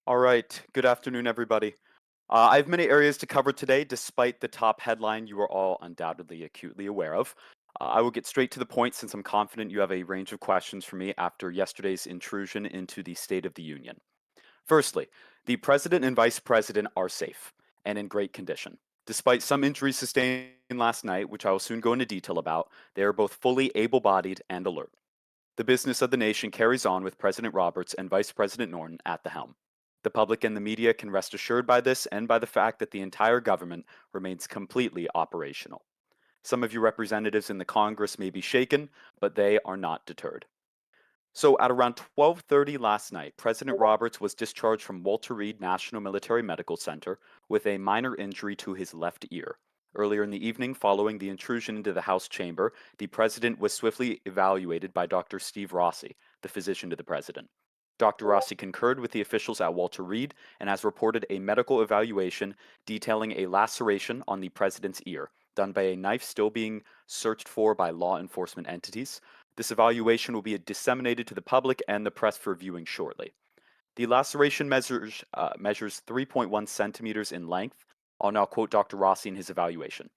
All right. Good afternoon, everybody. I have many areas to cover today, despite the top headline you are all undoubtedly acutely aware of. I will get straight to the point since I'm confident you have a range of questions for me after yesterday's intrusion into the State of the Union. Firstly, the President and Vice President are safe and in great condition. Despite some injuries sustained last night, which I will soon go into detail about, they are both fully able bodied and alert. The business of the nation carries on with President Roberts and Vice President Norton at the helm. The public and the media can rest assured by this and by the fact that the entire government remains completely operational. Some of you representatives in the Congress may be shaken, but they are not deterred. So at around 12:30 last night, President Roberts was discharged from Walter Reed National Military Medical Center with a minor injury to his left ear. Earlier in the evening, following the intrusion into the House chamber, the president was swiftly evaluated by Dr. Steve Rossi, the physician to the president. Dr. Rossi concurred with the officials at Walter Reed and has reported a medical evaluation detailing a laceration on the president's ear, done by a knife still being searched for by law enforcement entities. This evaluation will be disseminated to the public and the press for viewing shortly. The laceration measures 3.1 centimeters in length. I'll now quote Dr. Rossi in his evaluation.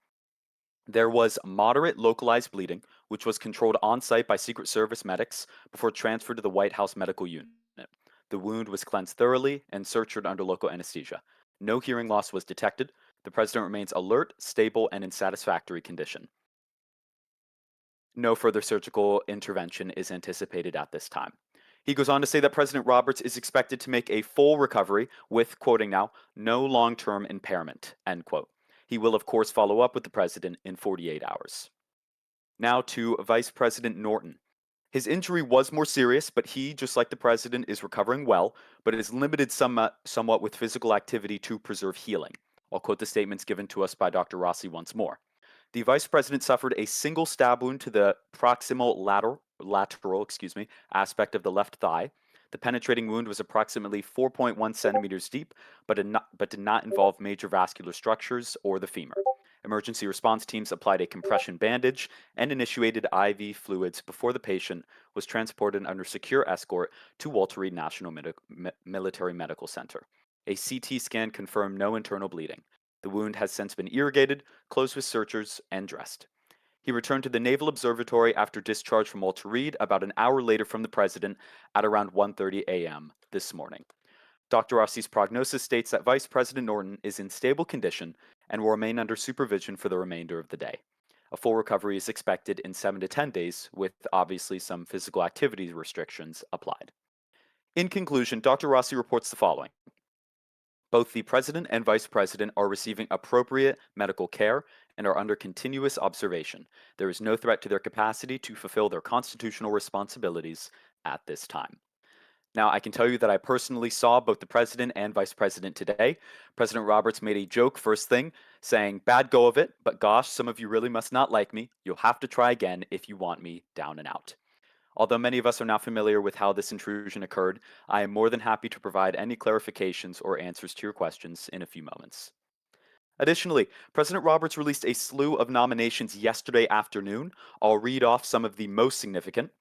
There was moderate localized bleeding, which was controlled on site by Secret Service medics before transfer to the White House Medical Unit. The wound was cleansed thoroughly and sutured under local anesthesia. No hearing loss was detected. The president remains alert, stable, and in satisfactory condition. No further surgical intervention is anticipated at this time. He goes on to say that President Roberts is expected to make a full recovery with, quoting now, no long term impairment, end quote. He will, of course, follow up with the president in 48 hours. Now to Vice President Norton. His injury was more serious, but he, just like the president, is recovering well, but is limited somewhat with physical activity to preserve healing. I'll quote the statements given to us by Dr. Rossi once more. The vice president suffered a single stab wound to the proximal lateral aspect of the left thigh. The penetrating wound was approximately 4.1 centimeters deep, but did not involve major vascular structures or the femur. Emergency response teams applied a compression bandage and initiated IV fluids before the patient was transported under secure escort to Walter Reed National Military Medical Center. A CT scan confirmed no internal bleeding. The wound has since been irrigated, closed with sutures, and dressed. He returned to the Naval Observatory after discharge from Walter Reed about an hour later from the president at around 1:30 a.m. this morning. Dr. Rossi's prognosis states that Vice President Norton is in stable condition and will remain under supervision for the remainder of the day. A full recovery is expected in 7 to 10 days, with obviously some physical activity restrictions applied. In conclusion, Dr. Rossi reports the following. Both the president and vice president are receiving appropriate medical care and are under continuous observation. There is no threat to their capacity to fulfill their constitutional responsibilities at this time. Now, I can tell you that I personally saw both the president and vice president today. President Roberts made a joke first thing, saying, "Bad go of it, but gosh, some of you really must not like me. You'll have to try again if you want me down and out." Although many of us are now familiar with how this intrusion occurred, I am more than happy to provide any clarifications or answers to your questions in a few moments. Additionally, President Roberts released a slew of nominations yesterday afternoon. I'll read off some of the most significant.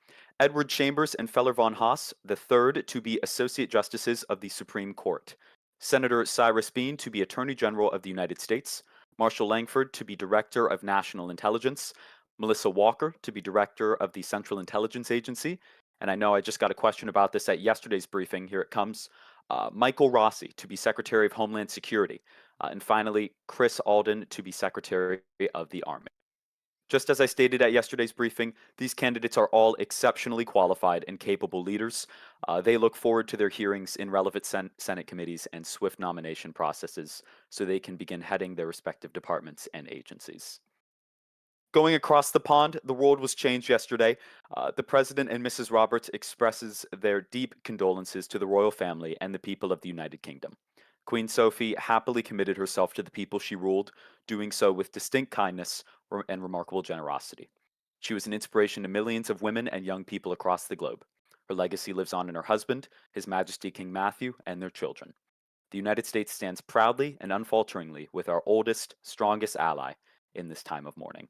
Edward Chambers and Feller von Haas, the third to be Associate Justices of the Supreme Court. Senator Cyrus Bean to be Attorney General of the United States. Marshall Langford to be Director of National Intelligence. Melissa Walker to be Director of the Central Intelligence Agency. And I know I just got a question about this at yesterday's briefing. Here it comes. Michael Rossi to be Secretary of Homeland Security. And finally, Chris Alden to be Secretary of the Army. Just as I stated at yesterday's briefing, these candidates are all exceptionally qualified and capable leaders. They look forward to their hearings in relevant Senate committees and swift nomination processes so they can begin heading their respective departments and agencies. Going across the pond, the world was changed yesterday. The President and Mrs. Roberts expresses their deep condolences to the royal family and the people of the United Kingdom. Queen Sophie happily committed herself to the people she ruled, doing so with distinct kindness and remarkable generosity. She was an inspiration to millions of women and young people across the globe. Her legacy lives on in her husband, His Majesty King Matthew, and their children. The United States stands proudly and unfalteringly with our oldest, strongest ally in this time of mourning.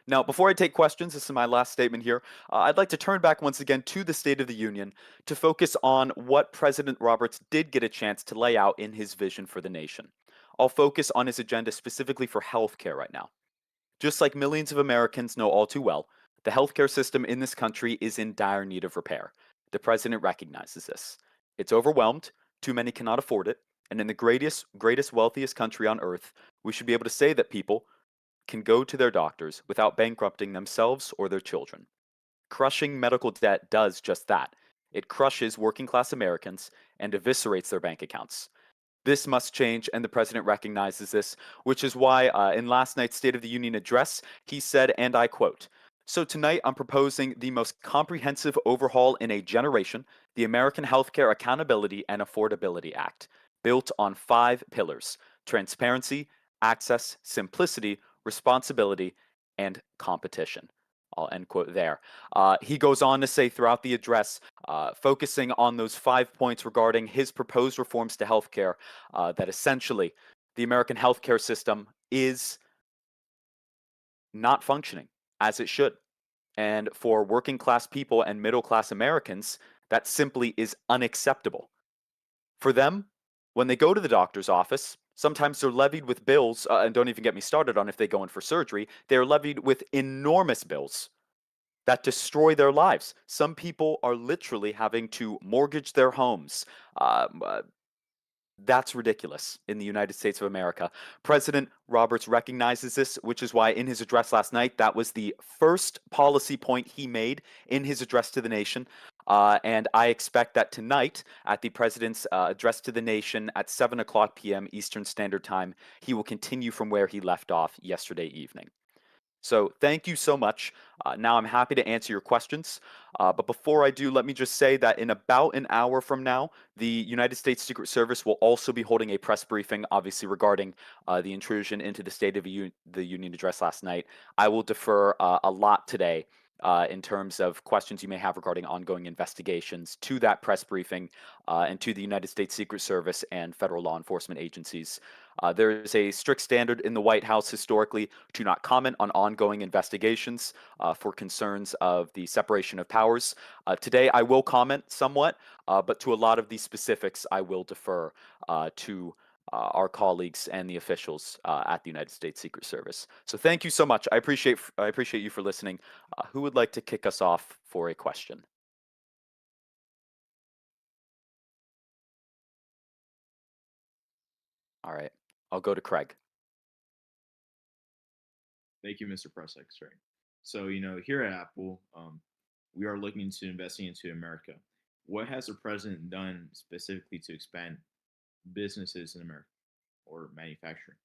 Now, before I take questions, this is my last statement here. I'd like to turn back once again to the State of the Union to focus on what President Roberts did get a chance to lay out in his vision for the nation. I'll focus on his agenda specifically for healthcare right now. Just like millions of Americans know all too well, the healthcare system in this country is in dire need of repair. The president recognizes this. It's overwhelmed, too many cannot afford it, and in the greatest, wealthiest country on earth, we should be able to say that people can go to their doctors without bankrupting themselves or their children. Crushing medical debt does just that. It crushes working class Americans and eviscerates their bank accounts. This must change, and the president recognizes this, which is why in last night's State of the Union address, he said, and I quote, "So tonight I'm proposing the most comprehensive overhaul in a generation, the American Healthcare Accountability and Affordability Act, built on five pillars: transparency, access, simplicity, responsibility, and competition." I'll end quote there. He goes on to say throughout the address, focusing on those 5 points regarding his proposed reforms to healthcare, that essentially the American healthcare system is not functioning as it should. And for working class people and middle class Americans, that simply is unacceptable. For them, when they go to the doctor's office, sometimes they're levied with bills, and don't even get me started on if they go in for surgery, they're levied with enormous bills that destroy their lives. Some people are literally having to mortgage their homes. Um, uh, that's ridiculous in the United States of America. President Roberts recognizes this, which is why in his address last night, that was the first policy point he made in his address to the nation. And I expect that tonight, at the president's address to the nation at 7 o'clock p.m. Eastern Standard Time, he will continue from where he left off yesterday evening. So thank you so much. Now I'm happy to answer your questions. But before I do, let me just say that in about an hour from now, the United States Secret Service will also be holding a press briefing, obviously regarding the intrusion into the State of the Union address last night. I will defer a lot today. In terms of questions you may have regarding ongoing investigations to that press briefing and to the United States Secret Service and federal law enforcement agencies. There is a strict standard in the White House historically to not comment on ongoing investigations for concerns of the separation of powers. Today, I will comment somewhat, but to a lot of these specifics, I will defer to our colleagues and the officials at the United States Secret Service. So thank you so much. I appreciate you for listening. Who would like to kick us off for a question? All right, I'll go to Craig. Thank you, Mr. Press Secretary. So, here at Apple, we are looking into investing into America. What has the president done specifically to expand businesses in America or manufacturing?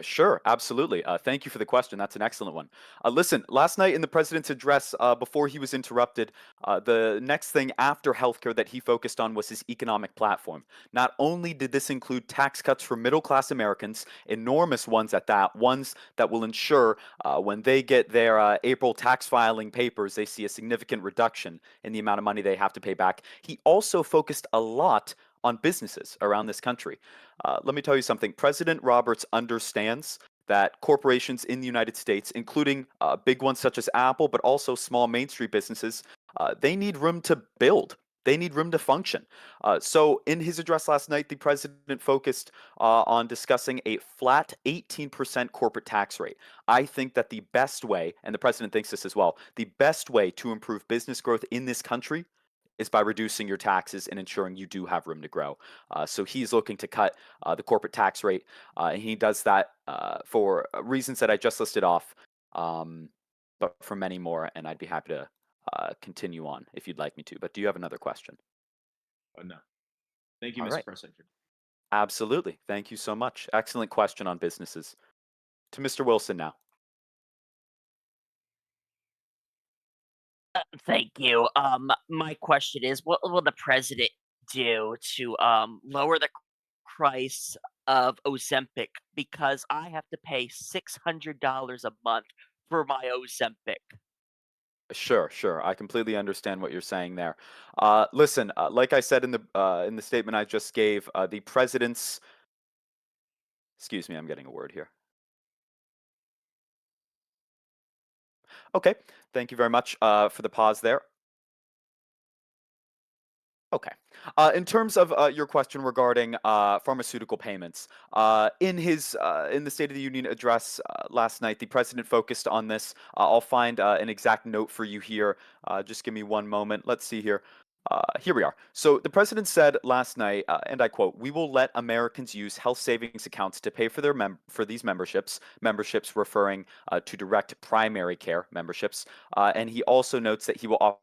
Sure, absolutely. Thank you for the question. That's an excellent one. Listen, last night in the president's address, before he was interrupted, the next thing after healthcare that he focused on was his economic platform. Not only did this include tax cuts for middle class Americans, enormous ones at that, ones that will ensure when they get their April tax filing papers, they see a significant reduction in the amount of money they have to pay back. He also focused a lot on businesses around this country. Let me tell you something. President Roberts understands that corporations in the United States, including big ones such as Apple, but also small Main Street businesses, they need room to build. They need room to function. So, in his address last night, the president focused on discussing a flat 18% corporate tax rate. I think that the best way, and the president thinks this as well, the best way to improve business growth in this country is by reducing your taxes and ensuring you do have room to grow. So he's looking to cut the corporate tax rate, and he does that for reasons that I just listed off, um, but for many more. And I'd be happy to continue on if you'd like me to. But do you have another question? No. Thank you, All Mr. right. Press Secretary. Absolutely. Thank you so much. Excellent question on businesses. To Mr. Wilson now. Thank you. My question is, what will the president do to lower the price of Ozempic? Because I have to pay $600 a month for my Ozempic. Sure, sure. I completely understand what you're saying there. Listen, like I said in the statement I just gave, the president's. Excuse me, I'm getting a word here. Okay, thank you very much for the pause there. Okay. In terms of your question regarding pharmaceutical payments, in the State of the Union address last night, the president focused on this. I'll find an exact note for you here. Just give me one moment. Let's see here. Here we are. So the president said last night, and I quote, "We will let Americans use health savings accounts to pay for their for these memberships." Memberships referring to direct primary care memberships. And he also notes that he will offer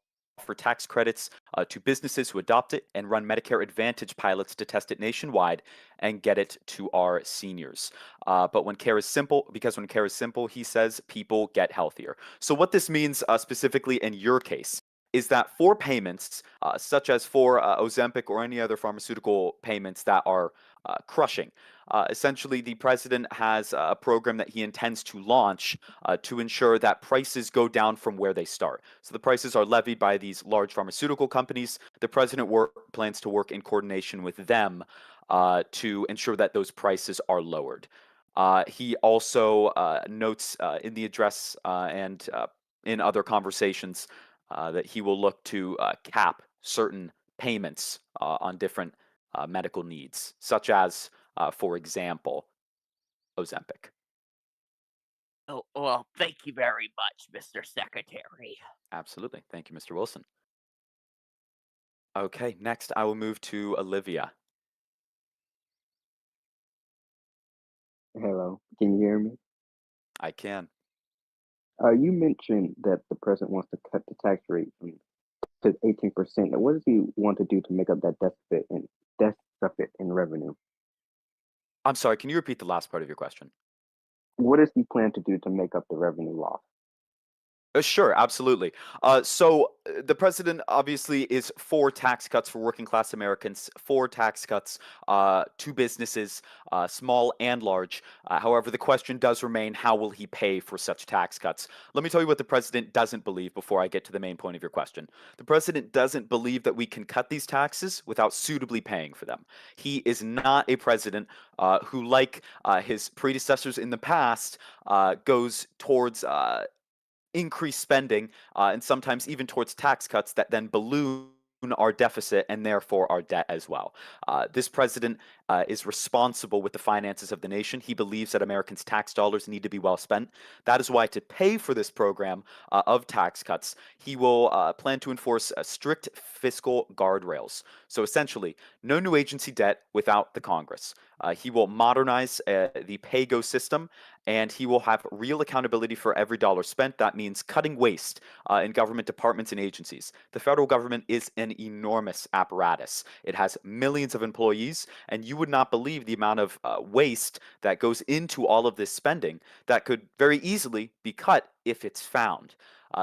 tax credits to businesses who adopt it and run Medicare Advantage pilots to test it nationwide and get it to our seniors. But when care is simple, because when care is simple, he says people get healthier. So what this means specifically in your case is that for payments, such as for Ozempic or any other pharmaceutical payments that are crushing, essentially the president has a program that he intends to launch to ensure that prices go down from where they start. So the prices are levied by these large pharmaceutical companies. The president plans to work in coordination with them to ensure that those prices are lowered. He also notes in the address and in other conversations that he will look to cap certain payments on different medical needs, such as, for example, Ozempic. Oh, well, thank you very much, Mr. Secretary. Absolutely. Thank you, Mr. Wilson. Okay, next I will move to Olivia. Hello, can you hear me? I can. You mentioned that the president wants to cut the tax rate to 18%. Now, what does he want to do to make up that deficit in revenue? I'm sorry, can you repeat the last part of your question? What does he plan to do to make up the revenue loss? Sure, absolutely. The president obviously is for tax cuts for working class Americans, for tax cuts to businesses, small and large. However, the question does remain, how will he pay for such tax cuts? Let me tell you what the president doesn't believe before I get to the main point of your question. The president doesn't believe that we can cut these taxes without suitably paying for them. He is not a president who, like his predecessors in the past, goes towards increased spending and sometimes even towards tax cuts that then balloon our deficit and therefore our debt as well. This president is responsible with the finances of the nation. He believes that Americans' tax dollars need to be well spent. That is why, to pay for this program of tax cuts, he will plan to enforce strict fiscal guardrails. So essentially, no new agency debt without the Congress. He will modernize the PAYGO system, and he will have real accountability for every dollar spent. That means cutting waste in government departments and agencies. The federal government is an enormous apparatus. It has millions of employees, and you would not believe the amount of waste that goes into all of this spending that could very easily be cut if it's found.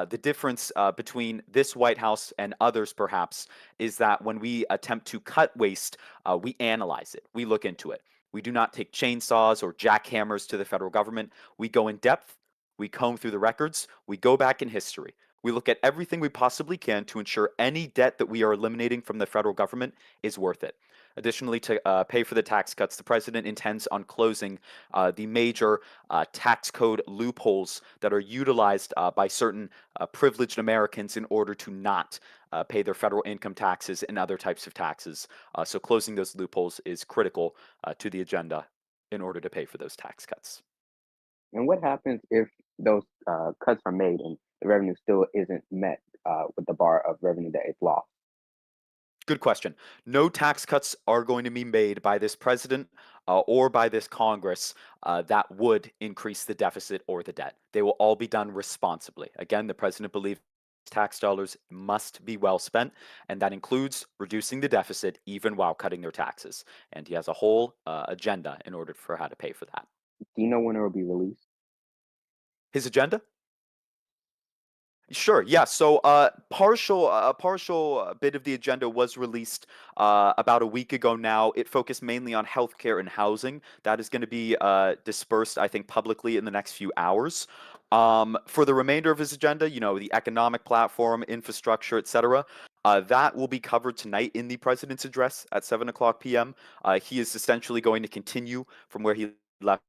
The difference between this White House and others, perhaps, is that when we attempt to cut waste, we analyze it, we look into it. We do not take chainsaws or jackhammers to the federal government. We go in depth, we comb through the records, we go back in history. We look at everything we possibly can to ensure any debt that we are eliminating from the federal government is worth it. Additionally, to pay for the tax cuts, the president intends on closing the major tax code loopholes that are utilized by certain privileged Americans in order to not pay their federal income taxes and other types of taxes. So closing those loopholes is critical to the agenda in order to pay for those tax cuts. And what happens if those cuts are made and the revenue still isn't met with the bar of revenue that is lost? Good question. No tax cuts are going to be made by this president or by this Congress that would increase the deficit or the debt. They will all be done responsibly. Again, the president believes tax dollars must be well spent, and that includes reducing the deficit even while cutting their taxes. And he has a whole agenda in order for how to pay for that. Do you know when it will be released? His agenda? Sure. Yeah. So, a partial bit of the agenda was released about a week ago now. It focused mainly on healthcare and housing. That is going to be dispersed, I think, publicly in the next few hours. For the remainder of his agenda, the economic platform, infrastructure, etc., that will be covered tonight in the president's address at 7 o'clock p.m. He is essentially going to continue from where he left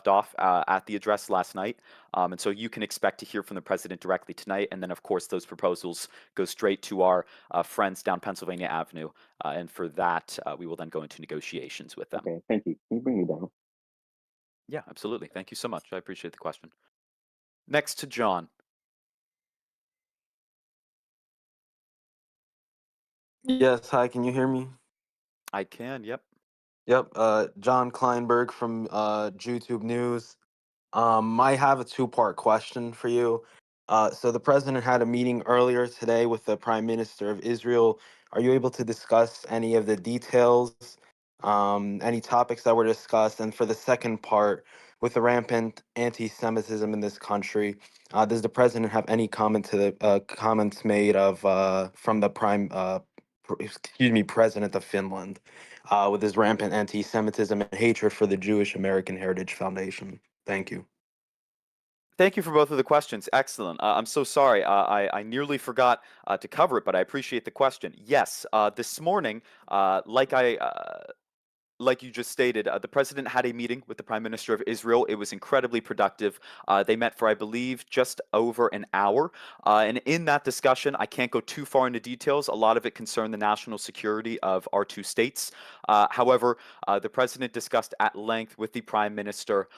off at the address last night. And so you can expect to hear from the president directly tonight. And then, of course, those proposals go straight to our friends down Pennsylvania Avenue. And for that, we will then go into negotiations with them. Okay, thank you. Can you bring me down? Yeah, absolutely. Thank you so much. I appreciate the question. Next to John. Yes, hi, can you hear me? I can, yep. Yep, John Kleinberg from YouTube News. I have a two-part question for you. So the president had a meeting earlier today with the Prime Minister of Israel. Are you able to discuss any of the details, any topics that were discussed? And for the second part, with the rampant anti-Semitism in this country, does the president have any comment to the comments made of from the president of Finland, with his rampant anti-Semitism and hatred for the Jewish American Heritage Foundation? Thank you. Thank you for both of the questions. Excellent. I'm so sorry. I nearly forgot to cover it, but I appreciate the question. Yes, this morning, like you just stated, the president had a meeting with the Prime Minister of Israel. It was incredibly productive. They met for, I believe, just over an hour. And in that discussion, I can't go too far into details. A lot of it concerned the national security of our two states. However, the president discussed at length with the Prime Minister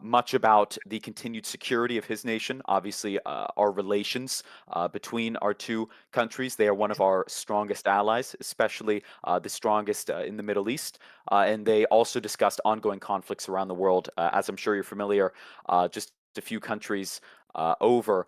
much about the continued security of his nation. Obviously, our relations between our two countries. They are one of our strongest allies, especially the strongest in the Middle East. And they also discussed ongoing conflicts around the world. As I'm sure you're familiar, just a few countries over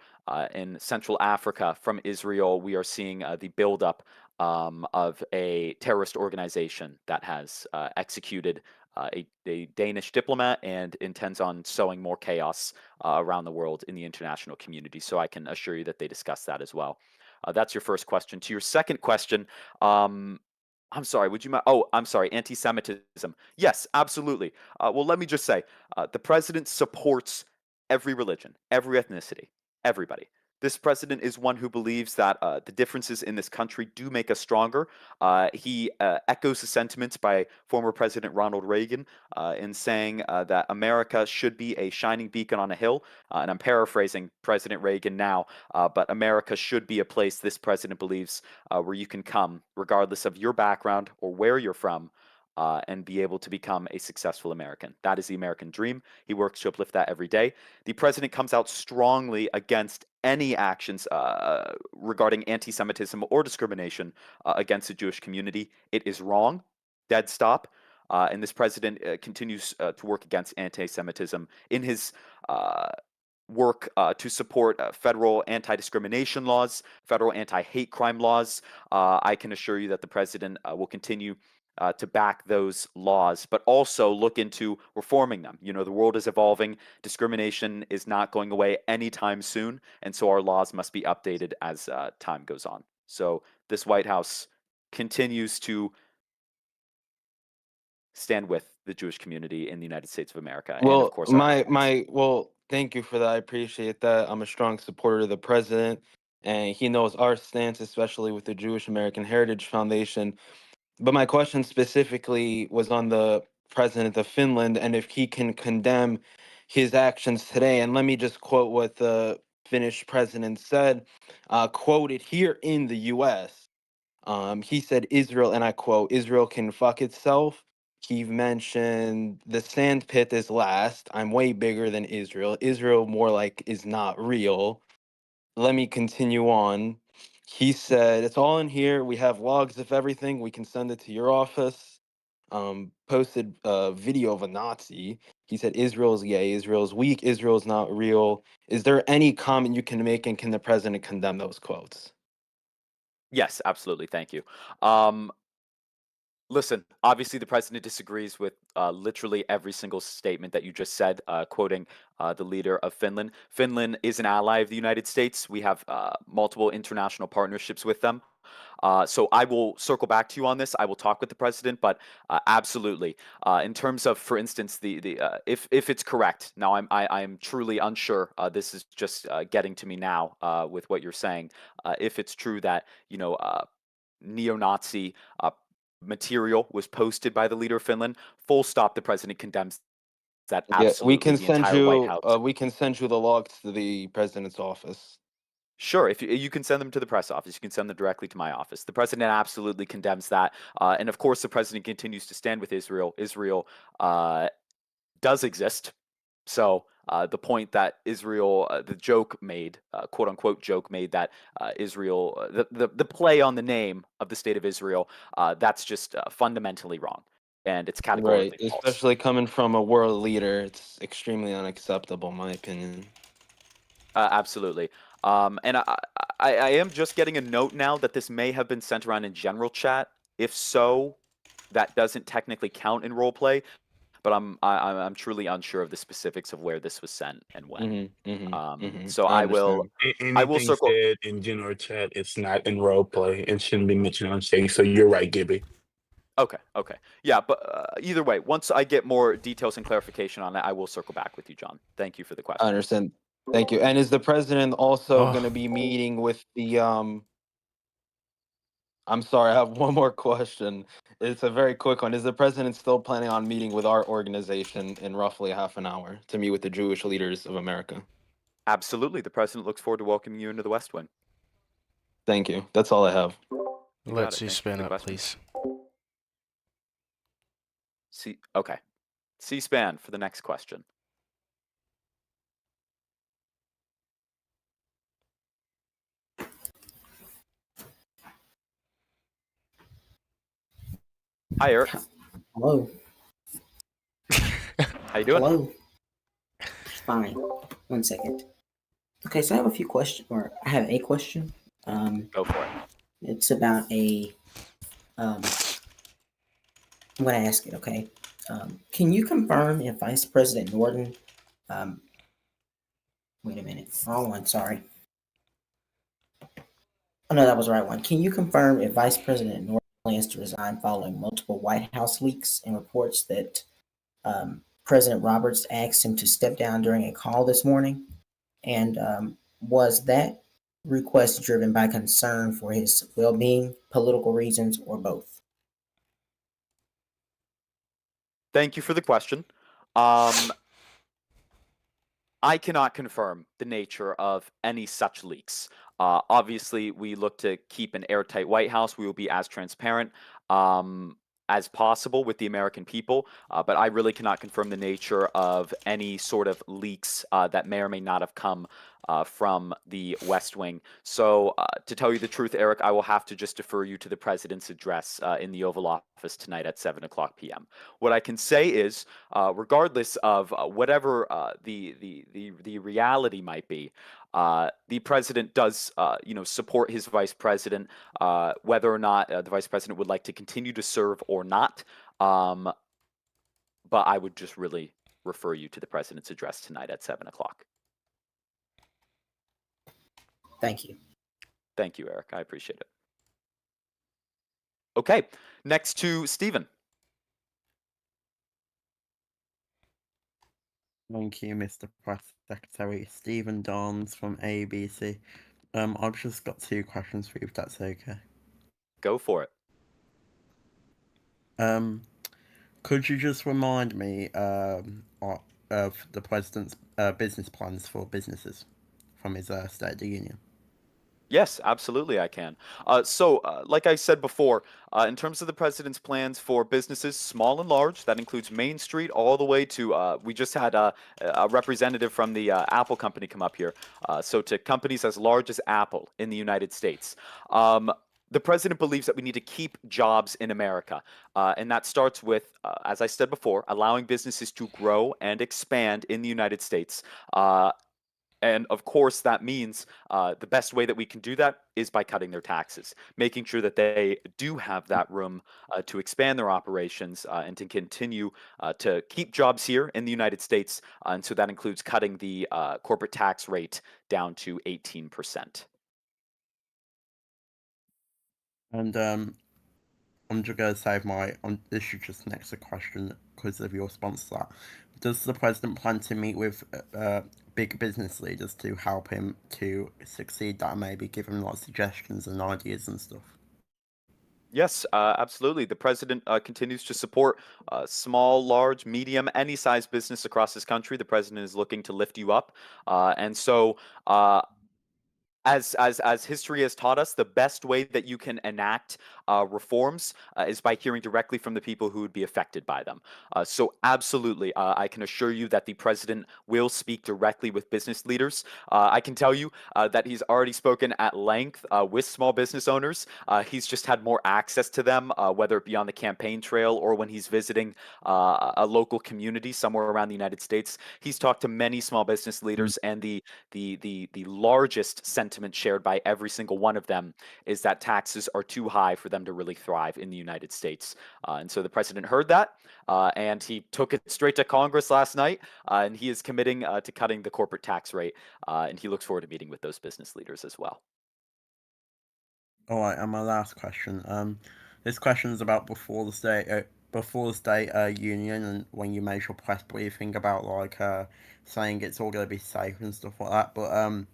in Central Africa from Israel, we are seeing the buildup of a terrorist organization that has executed a Danish diplomat and intends on sowing more chaos around the world in the international community. So I can assure you that they discussed that as well. That's your first question. To your second question, I'm sorry, would you mind? Oh, I'm sorry, anti Semitism. Yes, absolutely. Well, let me just say the president supports every religion, every ethnicity, everybody. This president is one who believes that the differences in this country do make us stronger. He echoes the sentiments by former President Ronald Reagan in saying that America should be a shining beacon on a hill. And I'm paraphrasing President Reagan now, but America should be a place this president believes where you can come, regardless of your background or where you're from, and be able to become a successful American. That is the American dream. He works to uplift that every day. The president comes out strongly against any actions regarding anti Semitism or discrimination against the Jewish community. It is wrong. Dead stop. And this president continues to work against anti Semitism in his work to support federal anti-discrimination laws, federal anti-hate crime laws. I can assure you that the president will continue to back those laws, but also look into reforming them. You know, the world is evolving. Discrimination is not going away anytime soon, and so our laws must be updated as time goes on. So this White House continues to stand with the Jewish community in the United States of America, and of Well, course our allies. well, thank you for that. I appreciate that. I'm a strong supporter of the president, and he knows our stance, especially with the Jewish American Heritage Foundation. But my question specifically was on the president of Finland and if he can condemn his actions today. And let me just quote what the Finnish president said, quoted here in the US. He said, Israel, and I quote, Israel can fuck itself. He mentioned the sand pit is last. I'm way bigger than Israel. Israel more like is not real. Let me continue on. He said, it's all in here. We have logs of everything. We can send it to your office. Posted a video of a Nazi. He said, Israel's gay, Israel's weak, Israel's not real. Is there any comment you can make, and can the president condemn those quotes? Yes, absolutely. Thank you. Um, Listen, obviously the president disagrees with literally every single statement that you just said, quoting the leader of Finland. Finland is an ally of the United States. We have multiple international partnerships with them. So I will circle back to you on this. I will talk with the president, but absolutely, in terms of, for instance, the if it's correct. Now I am truly unsure. This is just getting to me now with what you're saying. If it's true that neo-Nazi material was posted by the leader of Finland, full stop, the president condemns that Yeah, we absolutely can the send entire White you. House. We can send you the logs to the president's office. Sure, if you can send them to the press office, you can send them directly to my office. The president absolutely condemns that, and of course, the president continues to stand with Israel. Israel does exist. So the point that Israel, the joke made, quote unquote joke made that Israel, the play on the name of the state of Israel, that's just fundamentally wrong, and it's Right, categorically false. especially coming from a world leader, it's extremely unacceptable, in my opinion. Absolutely. And I am just getting a note now that this may have been sent around in general chat. If so, that doesn't technically count in role play. But I'm truly unsure of the specifics of where this was sent and when. So I I will understand. I will Anything circle. said in general chat, it's not in role play and shouldn't be mentioned on stage. So you're right, Gibby. Okay, yeah, but either way, once I get more details and clarification on it, I will circle back with you, John. Thank you for the I question. understand. Thank you. And is the president also going to Oh, be meeting with the I'm sorry, I have one more question. It's a very quick one. Is the president still planning on meeting with our organization in roughly half an hour to meet with the Jewish leaders of America? Absolutely, the president looks forward to welcoming you into the West Wing. Thank you. That's all I have. You let got it. Thank you for C-SPAN the up, question. please. Okay, C-SPAN for the next question. Hi, Eric. Hello. How you doing? Hello. Fine. 1 second. Okay, so I have a few questions, or I have a question. Go for it. It's about a. I'm going to ask it. Okay. Can you confirm if Vice President Norton? Wait a minute. Wrong one. Sorry. Oh no, that was the right one. Can you confirm if Vice President Norton plans to resign following multiple White House leaks and reports that President Roberts asked him to step down during a call this morning? And was that request driven by concern for his well being, political reasons, or both? Thank you for the question. I cannot confirm the nature of any such leaks. Obviously, we look to keep an airtight White House. We will be as transparent as possible with the American people, but I really cannot confirm the nature of any sort of leaks that may or may not have come from the West Wing. So, to tell you the truth, Eric, I will have to just defer you to the president's address in the Oval Office tonight at 7:00 p.m. What I can say is, regardless of whatever the reality might be, the president does, support his vice president, whether or not the vice president would like to continue to serve or not. But I would just really refer you to the president's address tonight at 7:00. Thank you. Thank you, Eric. I appreciate it. Okay, next to Stephen. Thank you, Mr. Press Secretary. Stephen Dons from ABC. I've just got 2 questions for you, if that's okay. Go for it. Could you just remind me of the president's business plans for businesses from his State of the Union? Yes, absolutely, I can. So, like I said before, in terms of the president's plans for businesses, small and large, that includes Main Street all the way to, we just had a representative from the Apple company come up here. So, to companies as large as Apple in the United States. The president believes that we need to keep jobs in America. And that starts with, as I said before, allowing businesses to grow and expand in the United States. And of course, that means the best way that we can do that is by cutting their taxes, making sure that they do have that room to expand their operations and to continue to keep jobs here in the United States. And so that includes cutting the corporate tax rate down to 18%. And I'm just going to save this is just next a question because of your response to that. Does the president plan to meet with big business leaders to help him to succeed, that maybe give him like suggestions and ideas and stuff? Yes, absolutely. The president continues to support small, large, medium, any size business across this country. The president is looking to lift you up. And so, as history has taught us, the best way that you can enact reforms is by hearing directly from the people who would be affected by them. So, absolutely, I can assure you that the president will speak directly with business leaders. I can tell you that he's already spoken at length with small business owners. He's just had more access to them, whether it be on the campaign trail or when he's visiting a local community somewhere around the United States. He's talked to many small business leaders, and the largest sentiment shared by every single one of them is that taxes are too high for them to really thrive in the United States. And so the president heard that, and he took it straight to Congress last night, and he is committing to cutting the corporate tax rate, and he looks forward to meeting with those business leaders as well. All right, and my last question. This question is about before the state union, and when you made your press briefing about like saying it's all gonna be safe and stuff like that. But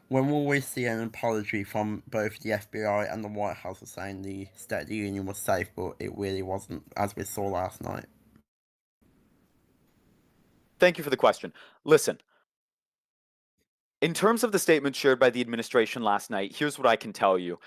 when will we see an apology from both the FBI and the White House of saying the State of the Union was safe, but it really wasn't, as we saw last night? Thank you for the question. Listen, in terms of the statement shared by the administration last night, here's what I can tell you.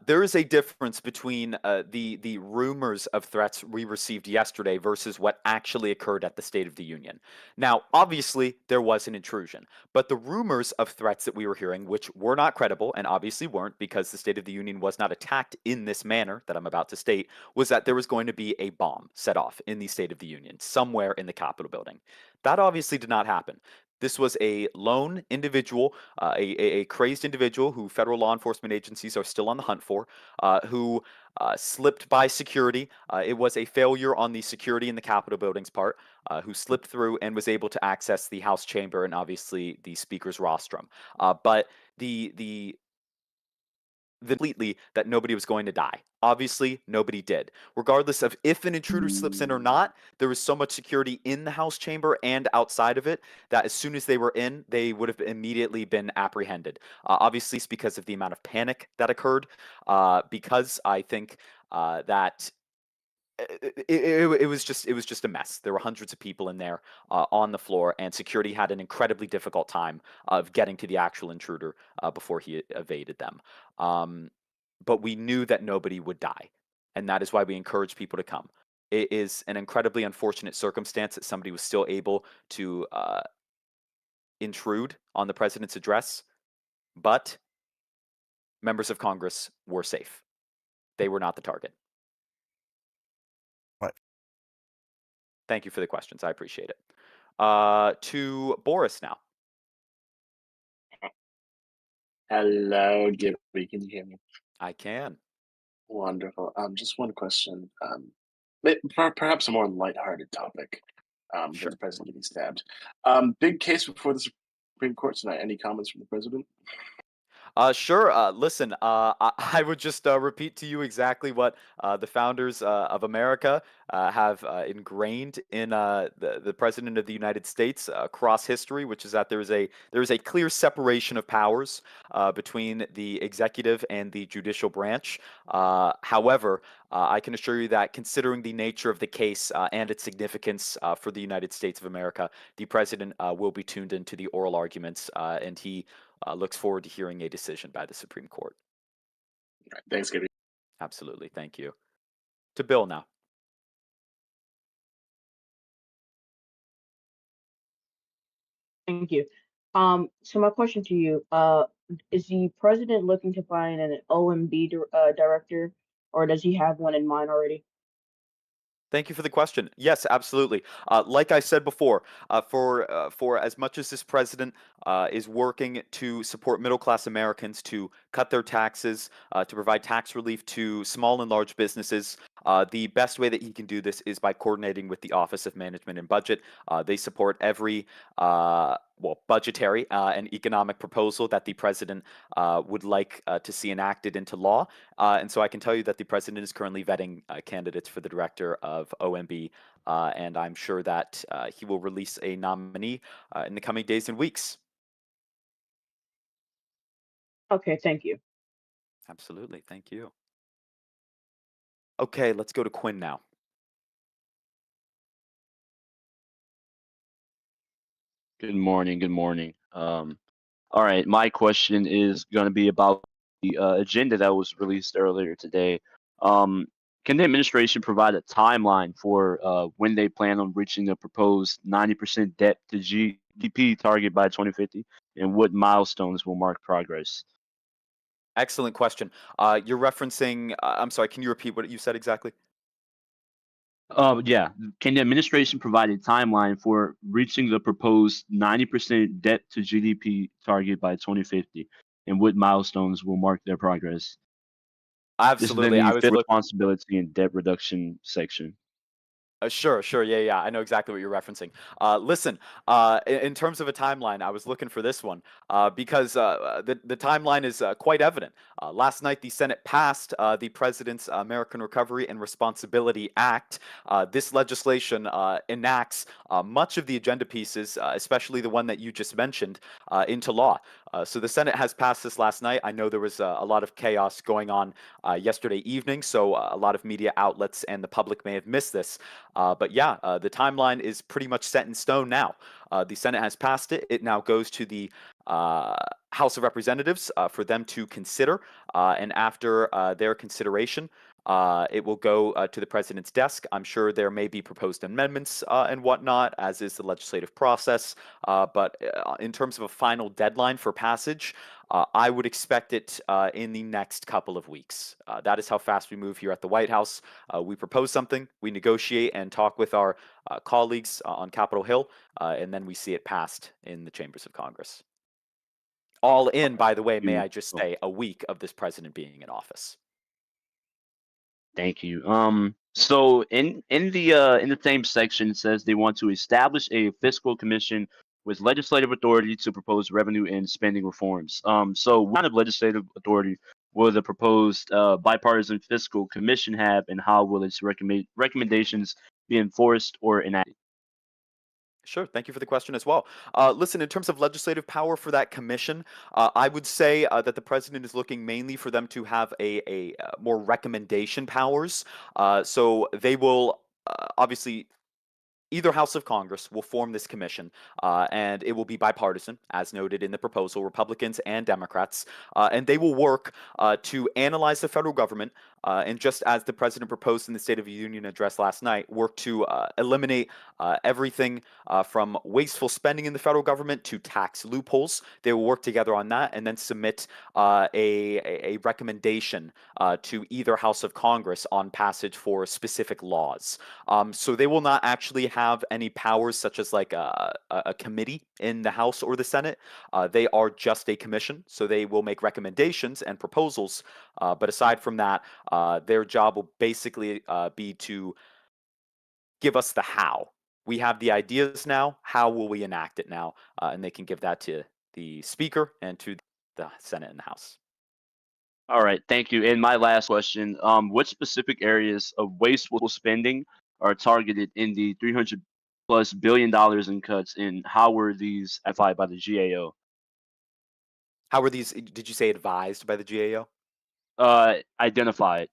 There is a difference between the rumors of threats we received yesterday versus what actually occurred at the State of the Union. Now, obviously, there was an intrusion, but the rumors of threats that we were hearing, which were not credible and obviously weren't because the State of the Union was not attacked in this manner that I'm about to state, was that there was going to be a bomb set off in the State of the Union somewhere in the Capitol building. That obviously did not happen. This was a lone individual, a crazed individual who federal law enforcement agencies are still on the hunt for, who slipped by security. It was a failure on the security in the Capitol building's part, who slipped through and was able to access the House chamber and obviously the Speaker's rostrum. But the completely that nobody was going to die. Obviously, nobody did. Regardless of if an intruder slips in or not, there was so much security in the House chamber and outside of it that as soon as they were in, they would have immediately been apprehended. Obviously, it's because of the amount of panic that occurred. Because I think that it was just a mess. There were hundreds of people in there on the floor, and security had an incredibly difficult time of getting to the actual intruder before he evaded them. Um, but we knew that nobody would die, and that is why we encourage people to come. It is an incredibly unfortunate circumstance that somebody was still able to intrude on the president's address, but members of Congress were safe. They were not the target. Right. Thank you for the questions. I appreciate it. To Boris now. Hello, Gibby. Can you hear me? I can. Wonderful. Just one question. Perhaps a more lighthearted topic. With Sure. the president getting stabbed. Big case before the Supreme Court tonight. Any comments from the president? Sure. Listen, I would just repeat to you exactly what the founders of America have ingrained in the President of the United States across history, which is that there is a clear separation of powers between the executive and the judicial branch. However, I can assure you that considering the nature of the case and its significance for the United States of America, the president will be tuned into the oral arguments, and he looks forward to hearing a decision by the Supreme Court. All right, thanks, Gibby. Absolutely. Thank you. To Bill now. Thank you. So my question to you, is the president looking to find an OMB director, or does he have one in mind already? Thank you for the question. Yes, absolutely. Like I said before, for as much as this president is working to support middle class Americans to cut their taxes, to provide tax relief to small and large businesses, the best way that he can do this is by coordinating with the Office of Management and Budget. They support every budgetary and economic proposal that the president would like to see enacted into law. And so I can tell you that the president is currently vetting candidates for the director of OMB, and I'm sure that he will release a nominee in the coming days and weeks. Okay, thank you. Absolutely. Thank you. Okay, let's go to Quinn now. Good morning. Good morning. All right, my question is going to be about the agenda that was released earlier today. Um, can the administration provide a timeline for when they plan on reaching the proposed 90% debt to GDP target by 2050, and what milestones will mark progress? Excellent question. You're referencing, I'm sorry, can you repeat what you said exactly? Yeah. Can the administration provide a timeline for reaching the proposed 90% debt to GDP target by 2050, and what milestones will mark their progress? This is in Absolutely. I the was fiscal looking. responsibility and debt reduction section. Sure. Yeah. I know exactly what you're referencing. Listen, in terms of a timeline, I was looking for this one because the timeline is quite evident. Last night, the Senate passed the President's American Recovery and Responsibility Act. This legislation enacts much of the agenda pieces, especially the one that you just mentioned, into law. So the Senate has passed this last night. I know there was a lot of chaos going on yesterday evening, so a lot of media outlets and the public may have missed this. But yeah, the timeline is pretty much set in stone now. The Senate has passed it. It now goes to the House of Representatives for them to consider. And after their consideration, it will go to the president's desk. I'm sure there may be proposed amendments and whatnot, as is the legislative process. But in terms of a final deadline for passage, I would expect it in the next couple of weeks. That is how fast we move here at the White House. We propose something, we negotiate and talk with our colleagues on Capitol Hill, and then we see it passed in the chambers of Congress. All in, by the way, may I just say, a week of this president being in office. Thank you. So in the same section, it says they want to establish a fiscal commission with legislative authority to propose revenue and spending reforms. So what kind of legislative authority will the proposed bipartisan fiscal commission have, and how will its recommendations be enforced or enacted? Sure. Thank you for the question as well. Listen, in terms of legislative power for that commission, I would say that the president is looking mainly for them to have a more recommendation powers. So they will obviously either House of Congress will form this commission, and it will be bipartisan, as noted in the proposal, Republicans and Democrats, and they will work to analyze the federal government, and just as the president proposed in the State of the Union address last night, work to eliminate everything from wasteful spending in the federal government to tax loopholes. They will work together on that and then submit a recommendation to either House of Congress on passage for specific laws. So they will not actually have any powers such as like a committee in the House or the Senate. They are just a commission, so they will make recommendations and proposals. But aside from that, their job will basically be to give us the how. We have the ideas now. How will we enact it now? And they can give that to the Speaker and to the Senate and the House. All right, thank you. And my last question: what specific areas of wasteful spending are targeted in the $300+ billion in cuts, and how were these identified by the GAO? How were these? Did you say advised by the GAO? Identified.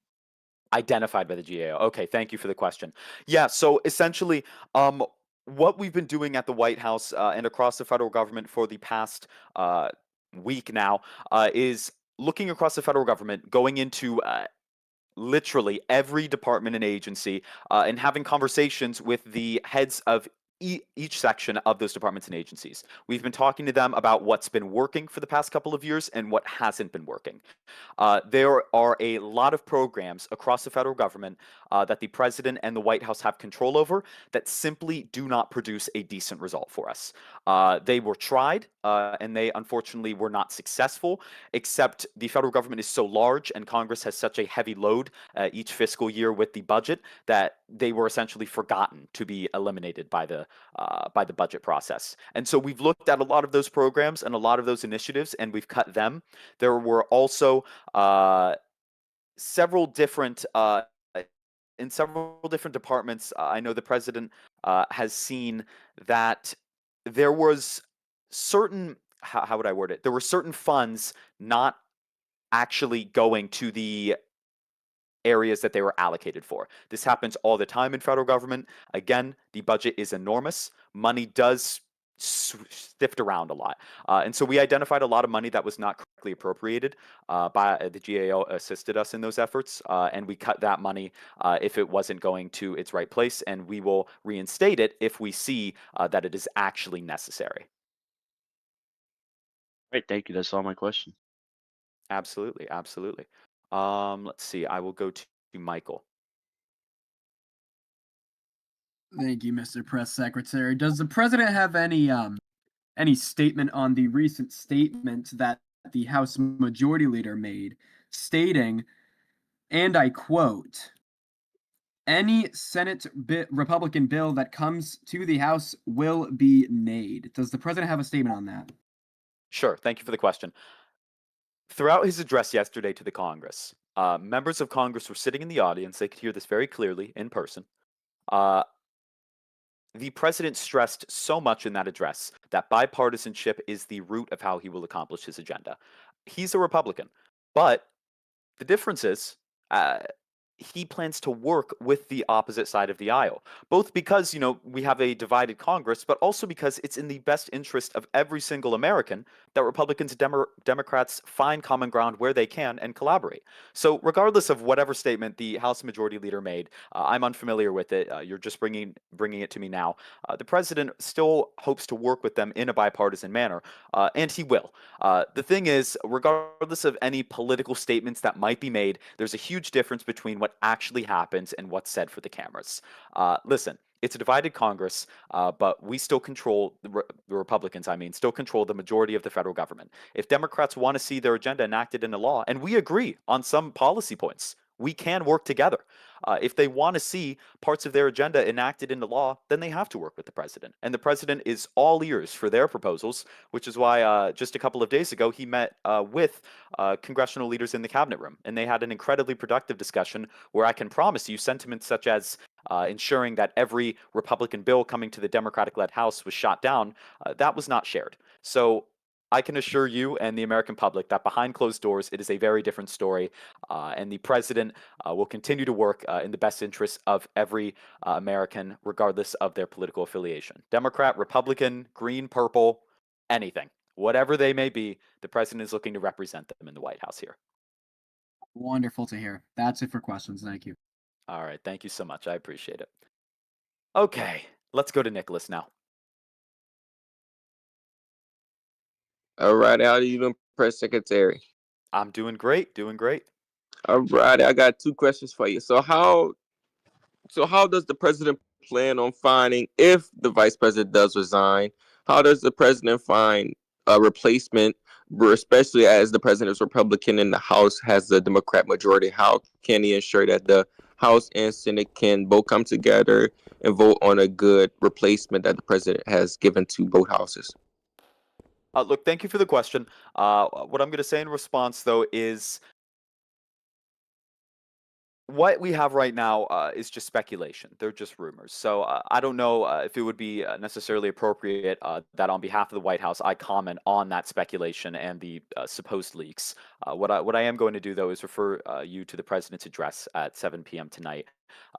Identified by the GAO. Okay, thank you for the question. Yeah, so essentially, what we've been doing at the White House and across the federal government for the past week now is looking across the federal government, going into literally every department and agency and having conversations with the heads of each section of those departments and agencies. We've been talking to them about what's been working for the past couple of years and what hasn't been working. There are a lot of programs across the federal government that the president and the White House have control over that simply do not produce a decent result for us. They were tried and they unfortunately were not successful, except the federal government is so large and Congress has such a heavy load each fiscal year with the budget that they were essentially forgotten to be eliminated by the budget process. And so we've looked at a lot of those programs and a lot of those initiatives and we've cut them. There were also several different in several different departments. I know the president has seen that there was certain how would I word it? There were certain funds not actually going to the areas that they were allocated for. This happens all the time in federal government. Again, the budget is enormous. Money does sift around a lot. And so we identified a lot of money that was not correctly appropriated. By the GAO assisted us in those efforts, and we cut that money if it wasn't going to its right place, and we will reinstate it if we see that it is actually necessary. Great, thank you. That's all my question. Absolutely, absolutely. Let's see. I will go to Michael. Thank you, Mr. Press Secretary. Does the president have any statement on the recent statement that the House Majority Leader made, stating, and I quote, "Any Senate Republican bill that comes to the House will be made." Does the president have a statement on that? Sure. Thank you for the question. Throughout his address yesterday to the Congress, members of Congress were sitting in the audience. They could hear this very clearly in person. The president stressed so much in that address that bipartisanship is the root of how he will accomplish his agenda. He's a Republican, but the difference is he plans to work with the opposite side of the aisle, both because, we have a divided Congress, but also because it's in the best interest of every single American that Republicans and Democrats find common ground where they can and collaborate. So regardless of whatever statement the House Majority Leader made, I'm unfamiliar with it. You're just bringing it to me now. The president still hopes to work with them in a bipartisan manner, and he will. The thing is, regardless of any political statements that might be made, there's a huge difference between what actually happens and what's said for the cameras. Listen, it's a divided Congress, but we still control, the Republicans, still control the majority of the federal government. If Democrats want to see their agenda enacted into law, and we agree on some policy points, we can work together. If they want to see parts of their agenda enacted into law, then they have to work with the president. And the president is all ears for their proposals, which is why just a couple of days ago he met with congressional leaders in the cabinet room. And they had an incredibly productive discussion where I can promise you sentiments such as ensuring that every Republican bill coming to the Democratic-led House was shot down, that was not shared. So I can assure you and the American public that behind closed doors, it is a very different story. And the president will continue to work in the best interests of every American, regardless of their political affiliation. Democrat, Republican, green, purple, anything. Whatever they may be, the president is looking to represent them in the White House here. Wonderful to hear. That's it for questions. Thank you. All right. Thank you so much. I appreciate it. Okay. Let's go to Nicholas now. All right, how are you doing, Press Secretary? I'm doing great, doing great. All right, I got two questions for you. So how does the president plan on finding, if the vice president does resign, how does the president find a replacement, especially as the president is Republican and the House has the Democrat majority? How can he ensure that the House and Senate can both come together and vote on a good replacement that the president has given to both houses? Look, thank you for the question. What I'm going to say in response, though, is what we have right now is just speculation. They're just rumors. So I don't know if it would be necessarily appropriate that on behalf of the White House, I comment on that speculation and the supposed leaks. What I am going to do, though, is refer you to the president's address at 7 p.m. tonight,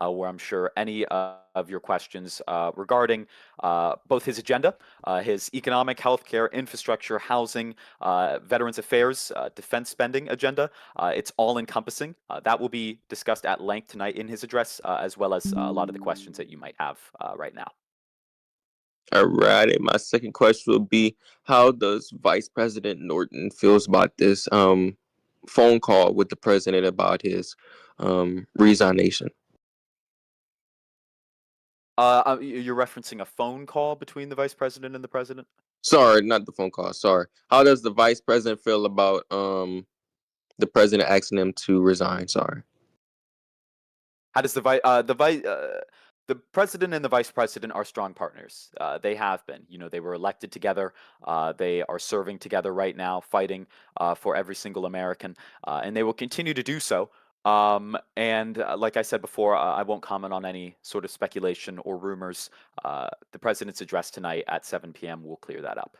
where I'm sure any of your questions regarding both his agenda, his economic, healthcare, infrastructure, housing, veterans affairs, defense spending agenda, it's all encompassing. That will be discussed at length tonight in his address, as well as a lot of the questions that you might have right now. All right, and my second question will be, how does Vice President Norton feels about this phone call with the president about his resignation? You're referencing a phone call between the vice president and the president? Sorry, not the phone call. Sorry. How does the vice president feel about the president asking him to resign? Sorry. How does the president and the vice president are strong partners. They have been. They were elected together. They are serving together right now, fighting for every single American, and they will continue to do so. And like I said before, I won't comment on any sort of speculation or rumors. The president's address tonight at 7 p.m. will clear that up.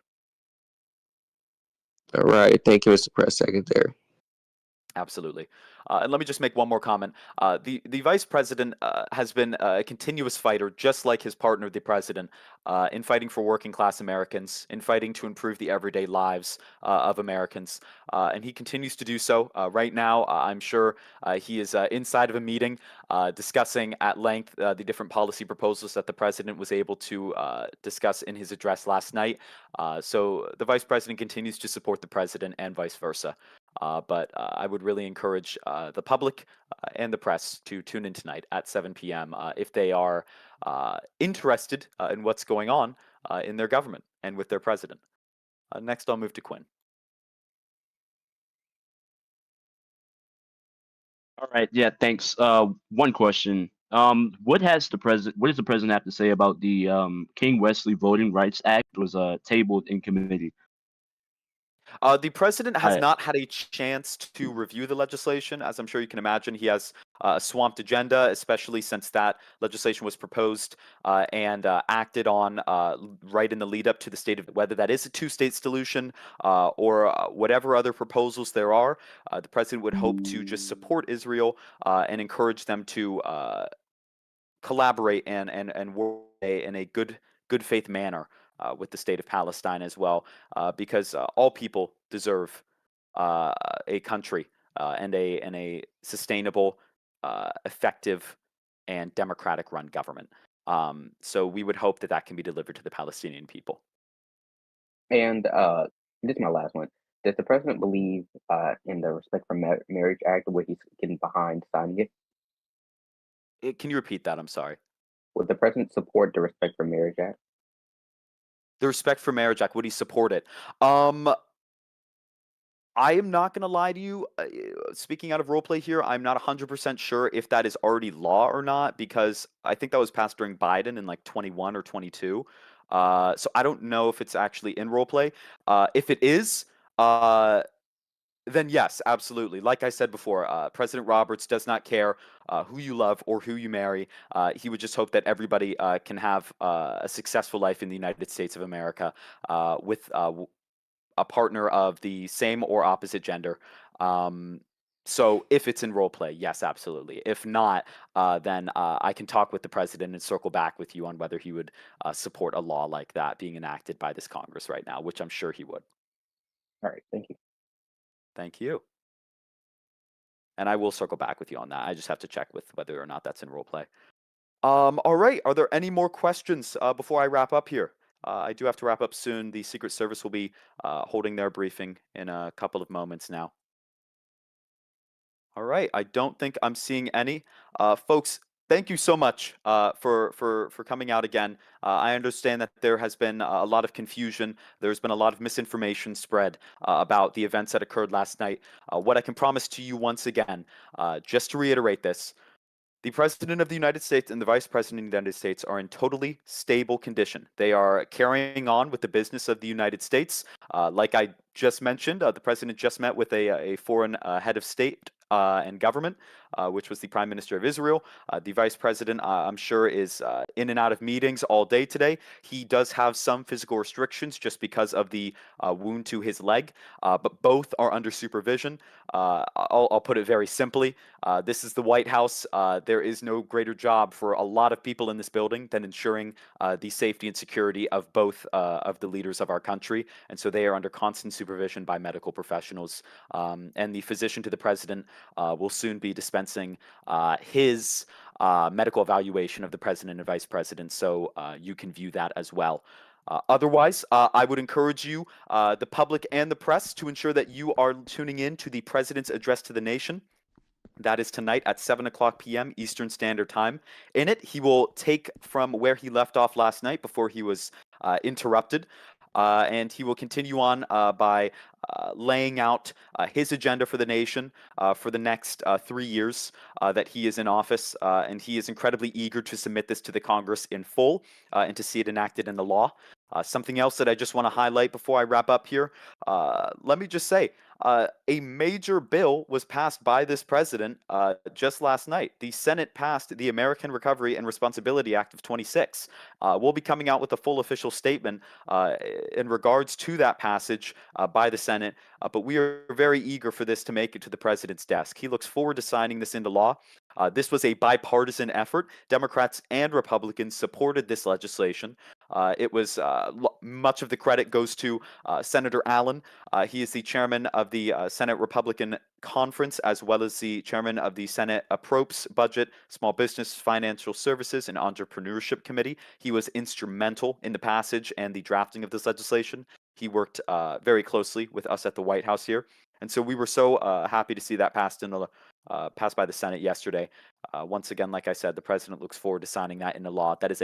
All right. Thank you, Mr. Press Secretary. Absolutely. And let me just make one more comment. The vice president has been a continuous fighter, just like his partner, the president, in fighting for working class Americans, in fighting to improve the everyday lives of Americans. And he continues to do so. Right now, I'm sure he is inside of a meeting discussing at length the different policy proposals that the president was able to discuss in his address last night. So the vice president continues to support the president and vice versa. But I would really encourage the public and the press to tune in tonight at 7 p.m. If they are interested in what's going on in their government and with their president. Next, I'll move to Quinn. All right. Yeah. Thanks. One question. What does the president have to say about the King Wesley Voting Rights Act was tabled in committee? The president has I not had a chance to review the legislation. As I'm sure you can imagine, he has a swamped agenda, especially since that legislation was proposed and acted on right in the lead up to the state of whether that is a two-state solution or whatever other proposals there are. The president would hope to just support Israel and encourage them to collaborate and work in a good faith manner with the state of Palestine as well, because all people deserve a country and a sustainable, effective, and democratic run government. So we would hope that that can be delivered to the Palestinian people. And this is my last one. Does the president believe in the Respect for Marriage Act, where he's getting behind signing it? Can you repeat that? I'm sorry. Would the president support the Respect for Marriage Act? The Respect for Marriage Act, would he support it? I am not going to lie to you. Speaking out of role play here, I'm not 100% sure if that is already law or not, because I think that was passed during Biden in like 21 or 22. So I don't know if it's actually in role play. If it is, then yes, absolutely. Like I said before, President Roberts does not care who you love or who you marry. He would just hope that everybody can have a successful life in the United States of America with a partner of the same or opposite gender. So if it's in role play, yes, absolutely. If not, then I can talk with the president and circle back with you on whether he would support a law like that being enacted by this Congress right now, which I'm sure he would. All right, thank you. Thank you. And I will circle back with you on that. I just have to check with whether or not that's in role play. All right. Are there any more questions before I wrap up here? I do have to wrap up soon. The Secret Service will be holding their briefing in a couple of moments now. All right. I don't think I'm seeing any. Folks, thank you so much for coming out again. I understand that there has been a lot of confusion. There's been a lot of misinformation spread about the events that occurred last night. What I can promise to you once again, just to reiterate this, the President of the United States and the Vice President of the United States are in totally stable condition. They are carrying on with the business of the United States. Like I just mentioned, the President just met with a foreign head of state and government, which was the Prime Minister of Israel. The Vice President, I'm sure, is in and out of meetings all day today. He does have some physical restrictions just because of the wound to his leg, but both are under supervision. I'll put it very simply. This is the White House. There is no greater job for a lot of people in this building than ensuring the safety and security of both of the leaders of our country. And so they are under constant supervision by medical professionals. And the physician to the president will soon be dispensing his medical evaluation of the president and vice president. So you can view that as well. Otherwise, I would encourage you, the public and the press, to ensure that you are tuning in to the President's Address to the Nation. That is tonight at 7 o'clock p.m. Eastern Standard Time. In it, he will take from where he left off last night before he was interrupted. And he will continue on by laying out his agenda for the nation for the next 3 years that he is in office. And he is incredibly eager to submit this to the Congress in full and to see it enacted into law. Something else that I just want to highlight before I wrap up here, let me just say, a major bill was passed by this president just last night. The Senate passed the American Recovery and Responsibility Act of 26. We'll be coming out with a full official statement in regards to that passage by the Senate, but we are very eager for this to make it to the president's desk. He looks forward to signing this into law. This was a bipartisan effort. Democrats and Republicans supported this legislation. It was much of the credit goes to Senator Allen. He is the chairman of the Senate Republican Conference, as well as the chairman of the Senate Appropriations, Budget, Small Business, Financial Services, and Entrepreneurship Committee. He was instrumental in the passage and the drafting of this legislation. He worked very closely with us at the White House here. And so we were so happy to see that passed by the Senate yesterday. Once again, like I said, the president looks forward to signing that into law. That is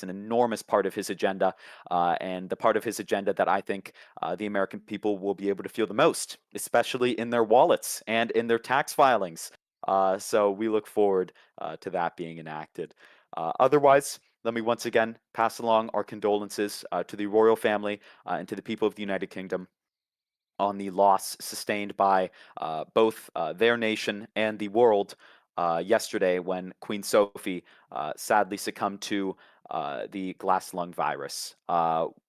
an enormous part of his agenda, and the part of his agenda that I think the American people will be able to feel the most, especially in their wallets and in their tax filings. So we look forward to that being enacted. Otherwise, let me once again pass along our condolences to the royal family and to the people of the United Kingdom on the loss sustained by both their nation and the world yesterday when Queen Sophie sadly succumbed to the glass lung virus.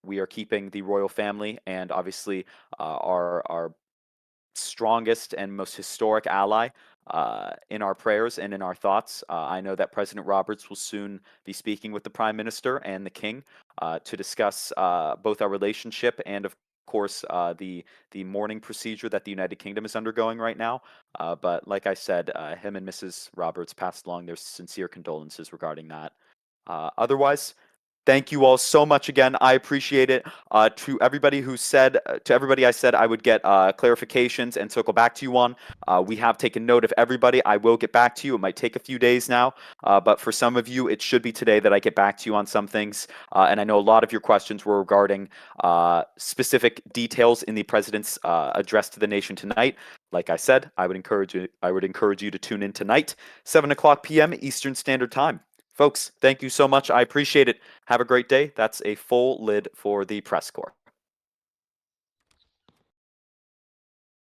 We are keeping the royal family and obviously our strongest and most historic ally in our prayers and in our thoughts. I know that President Roberts will soon be speaking with the Prime Minister and the King to discuss both our relationship and, of course, the mourning procedure that the United Kingdom is undergoing right now. But like I said, him and Mrs. Roberts passed along their sincere condolences regarding that. Otherwise, thank you all so much again. I appreciate it. To everybody I said I would get clarifications and circle back to you on. We have taken note of everybody. I will get back to you. It might take a few days now, but for some of you, it should be today that I get back to you on some things. And I know a lot of your questions were regarding specific details in the president's address to the nation tonight. Like I said, I would encourage you to tune in tonight, 7:00 p.m. Eastern Standard Time. Folks, thank you so much. I appreciate it. Have a great day. That's a full lid for the press corps.